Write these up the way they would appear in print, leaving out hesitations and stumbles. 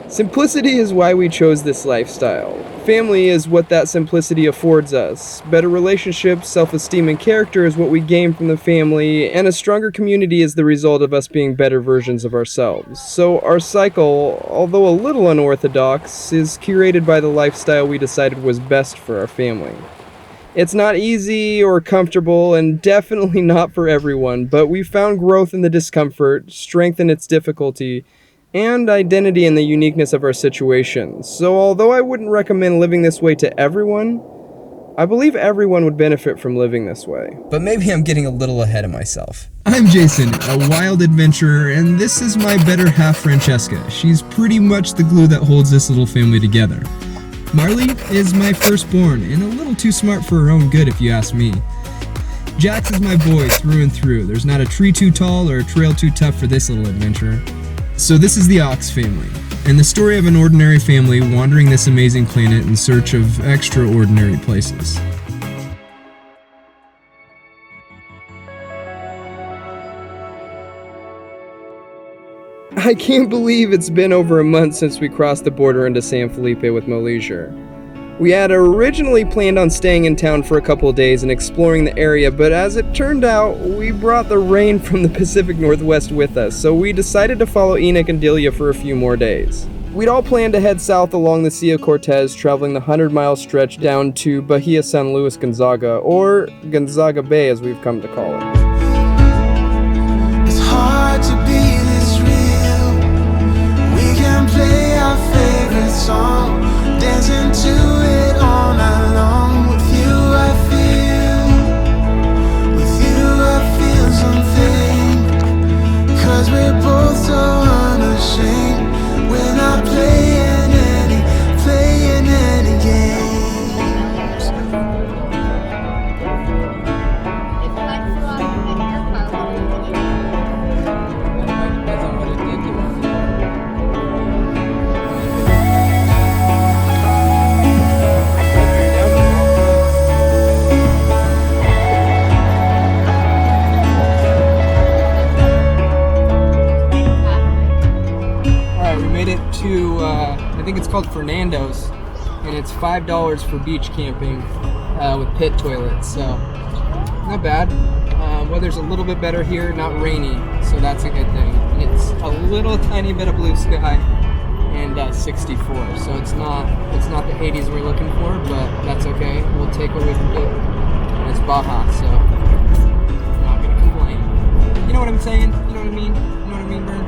Simplicity is why we chose this lifestyle. Family is what that simplicity affords us. Better relationships, self-esteem, and character is what we gain from the family, and a stronger community is the result of us being better versions of ourselves. So our cycle, although a little unorthodox, is curated by the lifestyle we decided was best for our family. It's not easy or comfortable, and definitely not for everyone, but we found growth in the discomfort, strength in its difficulty, and identity in the uniqueness of our situation. So although I wouldn't recommend living this way to everyone, I believe everyone would benefit from living this way. But maybe I'm getting a little ahead of myself. I'm Jason, a wild adventurer, and this is my better half, Francesca. She's pretty much the glue that holds this little family together. Marley is my firstborn, and a little too smart for her own good if you ask me. Jax is my boy through and through. There's not a tree too tall or a trail too tough for this little adventurer. So this is the OXFamily, and the story of an ordinary family wandering this amazing planet in search of extraordinary places. I can't believe it's been over a month since we crossed the border into San Felipe with Mo Leisure. We had originally planned on staying in town for a couple of days and exploring the area, but as it turned out, we brought the rain from the Pacific Northwest with us, so we decided to follow Enoch and Delia for a few more days. We'd all planned to head south along the Sea of Cortez, traveling the 100-mile stretch down to Bahia San Luis Gonzaga, or Gonzaga Bay as we've come to call it. It's hard to be this real. We can play our favorite song, dancing to it all night long. With you I feel something, 'cause we're both so unashamed. We're not playing any games. To I think it's called Fernando's, and it's $5 for beach camping with pit toilets, so not bad. Weather's a little bit better here, not rainy, so that's a good thing. It's a little tiny bit of blue sky and 64, so it's not the 80s we're looking for, but that's okay. We'll take what we can get. And it's Baja, so I'm not gonna complain. You know what I'm saying? You know what I mean? You know what I mean, Bern?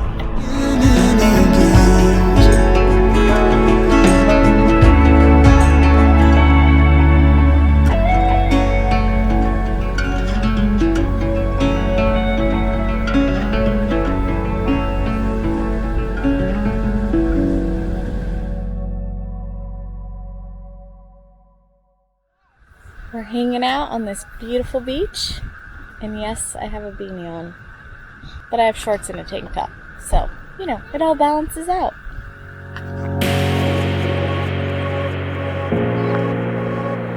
We're hanging out on this beautiful beach, and yes, I have a beanie on, but I have shorts and a tank top, so, you know, it all balances out.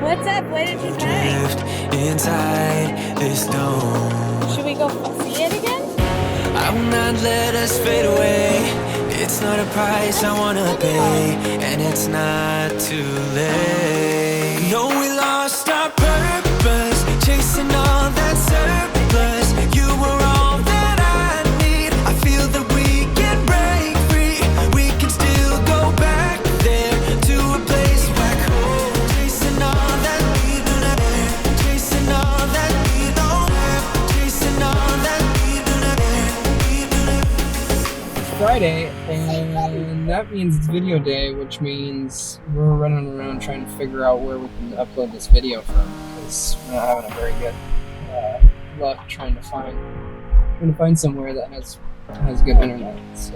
What's up? What did you find? Inside this dome, Should we go see it again? I will not let us fade away. It's not a price I wanna pay, and it's not too late. No, we lost our purpose, chasing all that surplus. You were all that I need. I feel that we can break free. We can still go back there to a place back home. Chasing all that we do not have, chasing all that we don't have, chasing all that we do not have. Friday, and that means it's video day, which means we're running around trying to figure out where we can upload this video from, because we're not having a very good luck trying to find somewhere that has good internet. So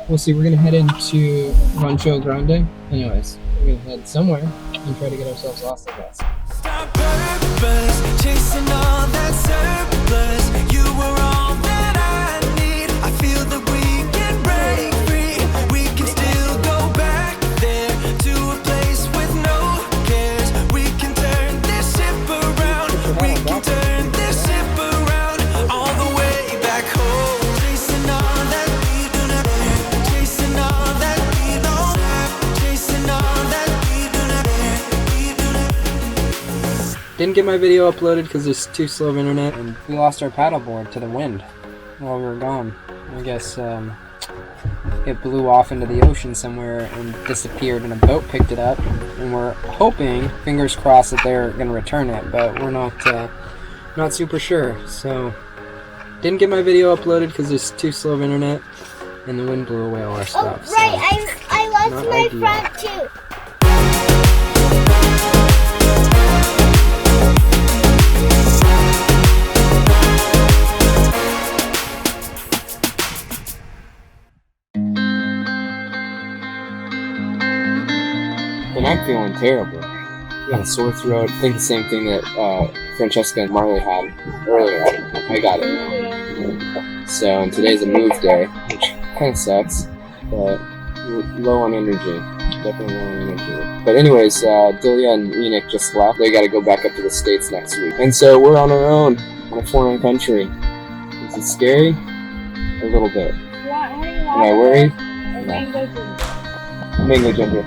we'll see. We're gonna head into Rancho Grande. Anyways, we're gonna head somewhere and try to get ourselves lost, I guess. Stop purpose, chasing all that surplus. You were all that I need. I feel that we can break free. We can still go back there to a place with no cares. We can turn this ship around. We can turn this ship around all the way back home. Chasing all that we do not have, chasing all that we don't Didn't get my video uploaded because there's too slow of internet, and we lost our paddleboard to the wind while we were gone. I guess it blew off into the ocean somewhere and disappeared, and a boat picked it up, and we're hoping, fingers crossed, that they're going to return it, but we're not super sure. So didn't get my video uploaded because there's too slow of internet, and the wind blew away all our stuff. Oh, right, so I lost not my ideal. front too. And I'm feeling terrible. Got a sore throat. I think the same thing that Francesca and Marley had earlier. I got it now. So, and today's a move day, which kind of sucks, but low on energy. Definitely low on energy. But anyways, Delia and Enoch just left. They got to go back up to the States next week. And so we're on our own in a foreign country. Is it scary? A little bit. Am I worried? No. Mango ginger.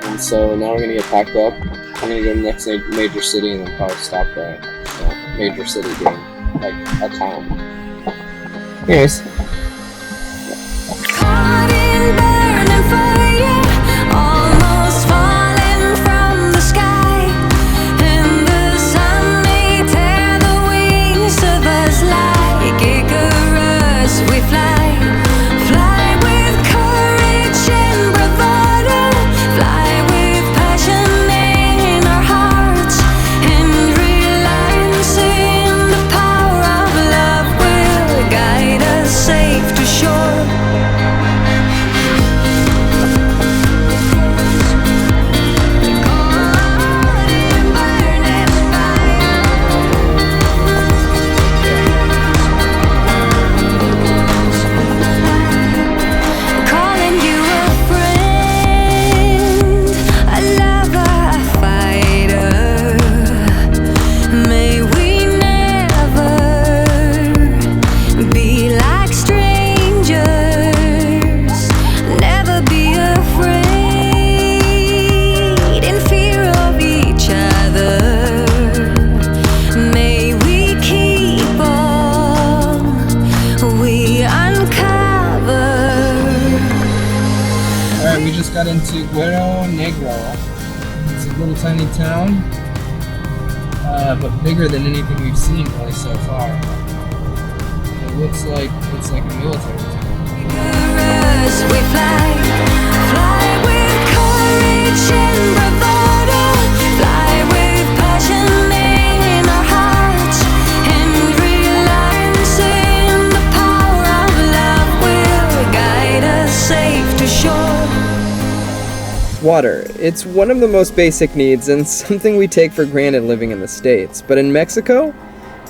And so now we're gonna get packed up. I'm gonna go to the next major city and then probably stop there. So, major city being like a town. Anyways. Caught in burning fire, almost falling from the sky, and the sun may tear the wings of us like Icarus. We fly with courage and bravado, fly with passion in our hearts, and realizing the power of love will guide us safe to shore. Calling you a friend, a lover, a fighter. May we never be like strangers. Never be afraid in fear of each other. May we keep all we uncover. Alright, we just got into Guerrero, Negro. It's a little tiny town, but bigger than anything we've seen really so far. It looks like it's like a military town. Icarus, we fly with courage and bravado, fly with passion in our hearts, and realizing the power of love will guide us safe to shore. Water. It's one of the most basic needs and something we take for granted living in the States. But in Mexico,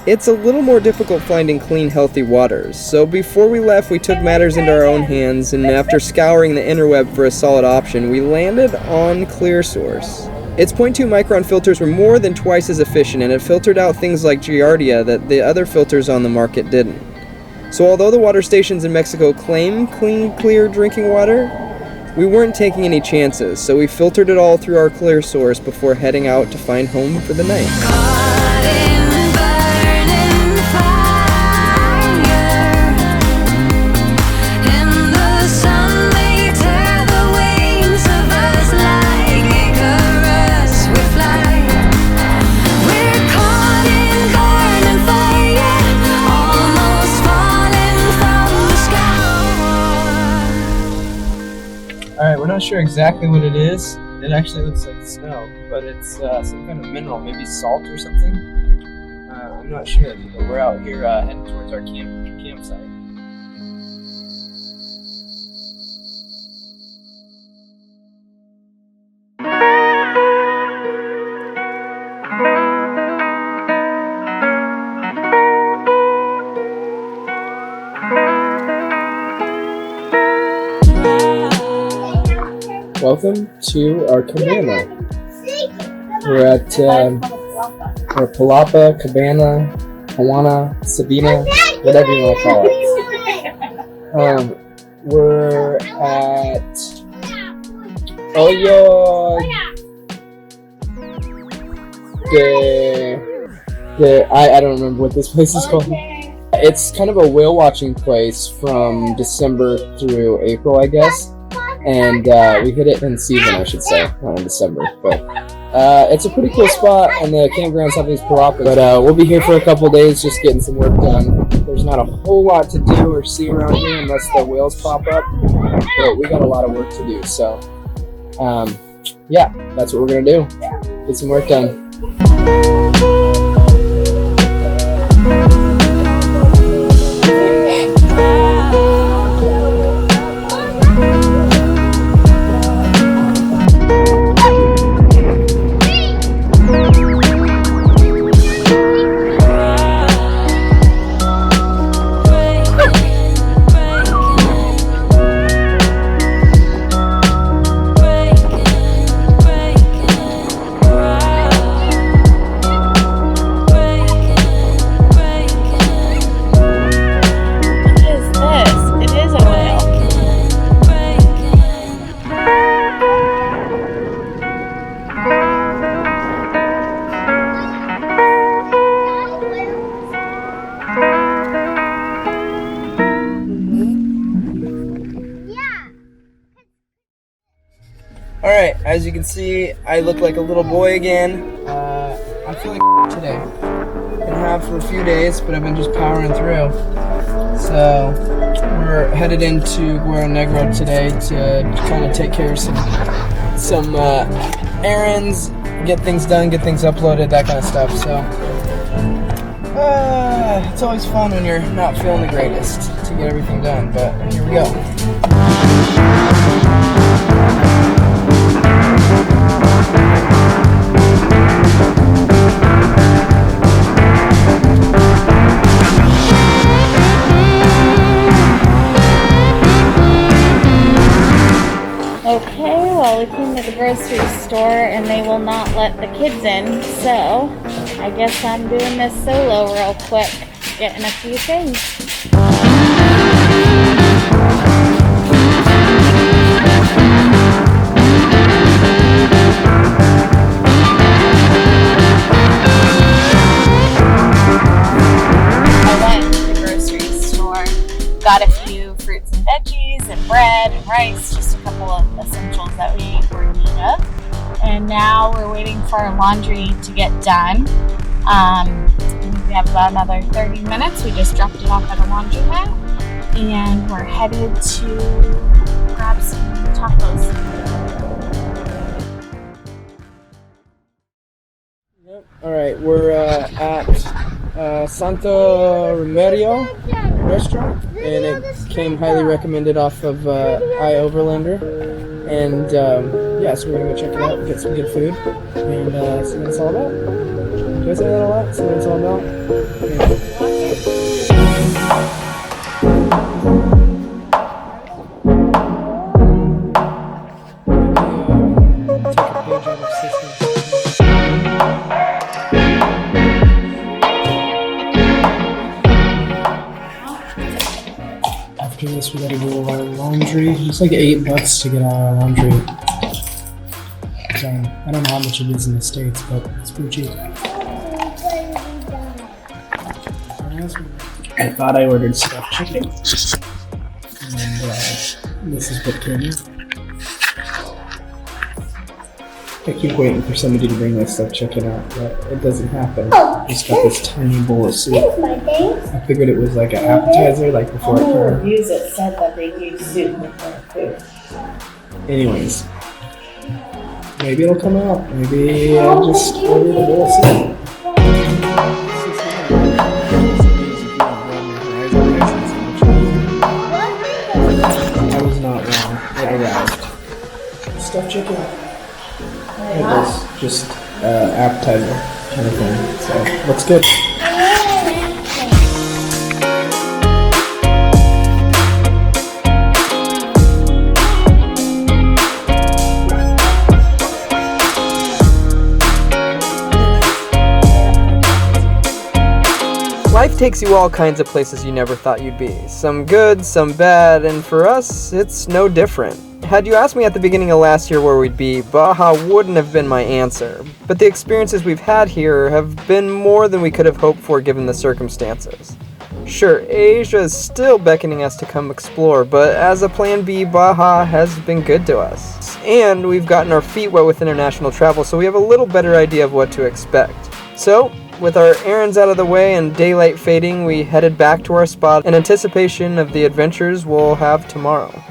it's a little more difficult finding clean, healthy waters. So before we left, we took matters into our own hands, and after scouring the interweb for a solid option, we landed on ClearSource. Its 0.2 micron filters were more than twice as efficient, and it filtered out things like Giardia that the other filters on the market didn't. So although the water stations in Mexico claim clean, clear drinking water, we weren't taking any chances, so we filtered it all through our ClearSource before heading out to find home for the night. Caught in burning fire, and the sun may tear the wings of us like Icarus. We fly. We're caught in burning fire, almost falling from the sky. Alright, we're not sure exactly what it is. It actually looks like snow, but it's some kind of mineral, maybe salt or something. I'm not sure, but we're out here heading towards our campsite. Welcome to our cabana. We're at or Palapa, Cabana, Juana, Sabina, whatever you want to call it. We're at Oyo I don't remember what this place is called. It's kind of a whale watching place from December through April, I guess. And we hit it in season, I should say, not in December. But it's a pretty cool spot, and the campground's have these palapas. But we'll be here for a couple days just getting some work done. There's not a whole lot to do or see around here unless the whales pop up. But we got a lot of work to do, so yeah, that's what we're gonna do. Get some work done. Alright, as you can see, I look like a little boy again. I feel like today. Been have for a few days, but I've been just powering through. So, we're headed into Guerrero Negro today to kind of take care of some errands, get things done, get things uploaded, that kind of stuff. So, it's always fun when you're not feeling the greatest to get everything done, but here we go. Okay, well, we came to the grocery store and they will not let the kids in, so I guess I'm doing this solo real quick, getting a few things. I went to the grocery store, got a few fruits and veggies and bread and rice, just a couple of essentials that we were in need of. And now we're waiting for our laundry to get done. We have about another 30 minutes. We just dropped it off at a laundromat and we're headed to grab some tacos. Alright, we're at Santo Remedio restaurant, and it came highly recommended off of iOverlander. And yeah, so we're gonna go check it out, get some good food, and see what it's all about. Do I say that a lot? See what it's all about? Yeah. After this, we gotta do our laundry. It's like $8 to get all our laundry done. I don't know how much it is in the States, but it's pretty cheap. I thought I ordered stuffed chicken, and this is what came in. I keep waiting for somebody to bring my stuffed chicken out, but it doesn't happen. I just got this tiny bowl of soup. I figured it was like an appetizer, like before it came. Reviews it said that they use soup before food. Anyways, maybe it'll come out. Maybe I'll just order the bowl of soup. I was not wrong. It arrived. Stuffed chicken. It was just appetizer kind of thing. So looks good. Life takes you all kinds of places you never thought you'd be. Some good, some bad, and for us, it's no different. Had you asked me at the beginning of last year where we'd be, Baja wouldn't have been my answer. But the experiences we've had here have been more than we could have hoped for given the circumstances. Sure, Asia is still beckoning us to come explore, but as a plan B, Baja has been good to us. And we've gotten our feet wet with international travel, so we have a little better idea of what to expect. So, with our errands out of the way and daylight fading, we headed back to our spot in anticipation of the adventures we'll have tomorrow.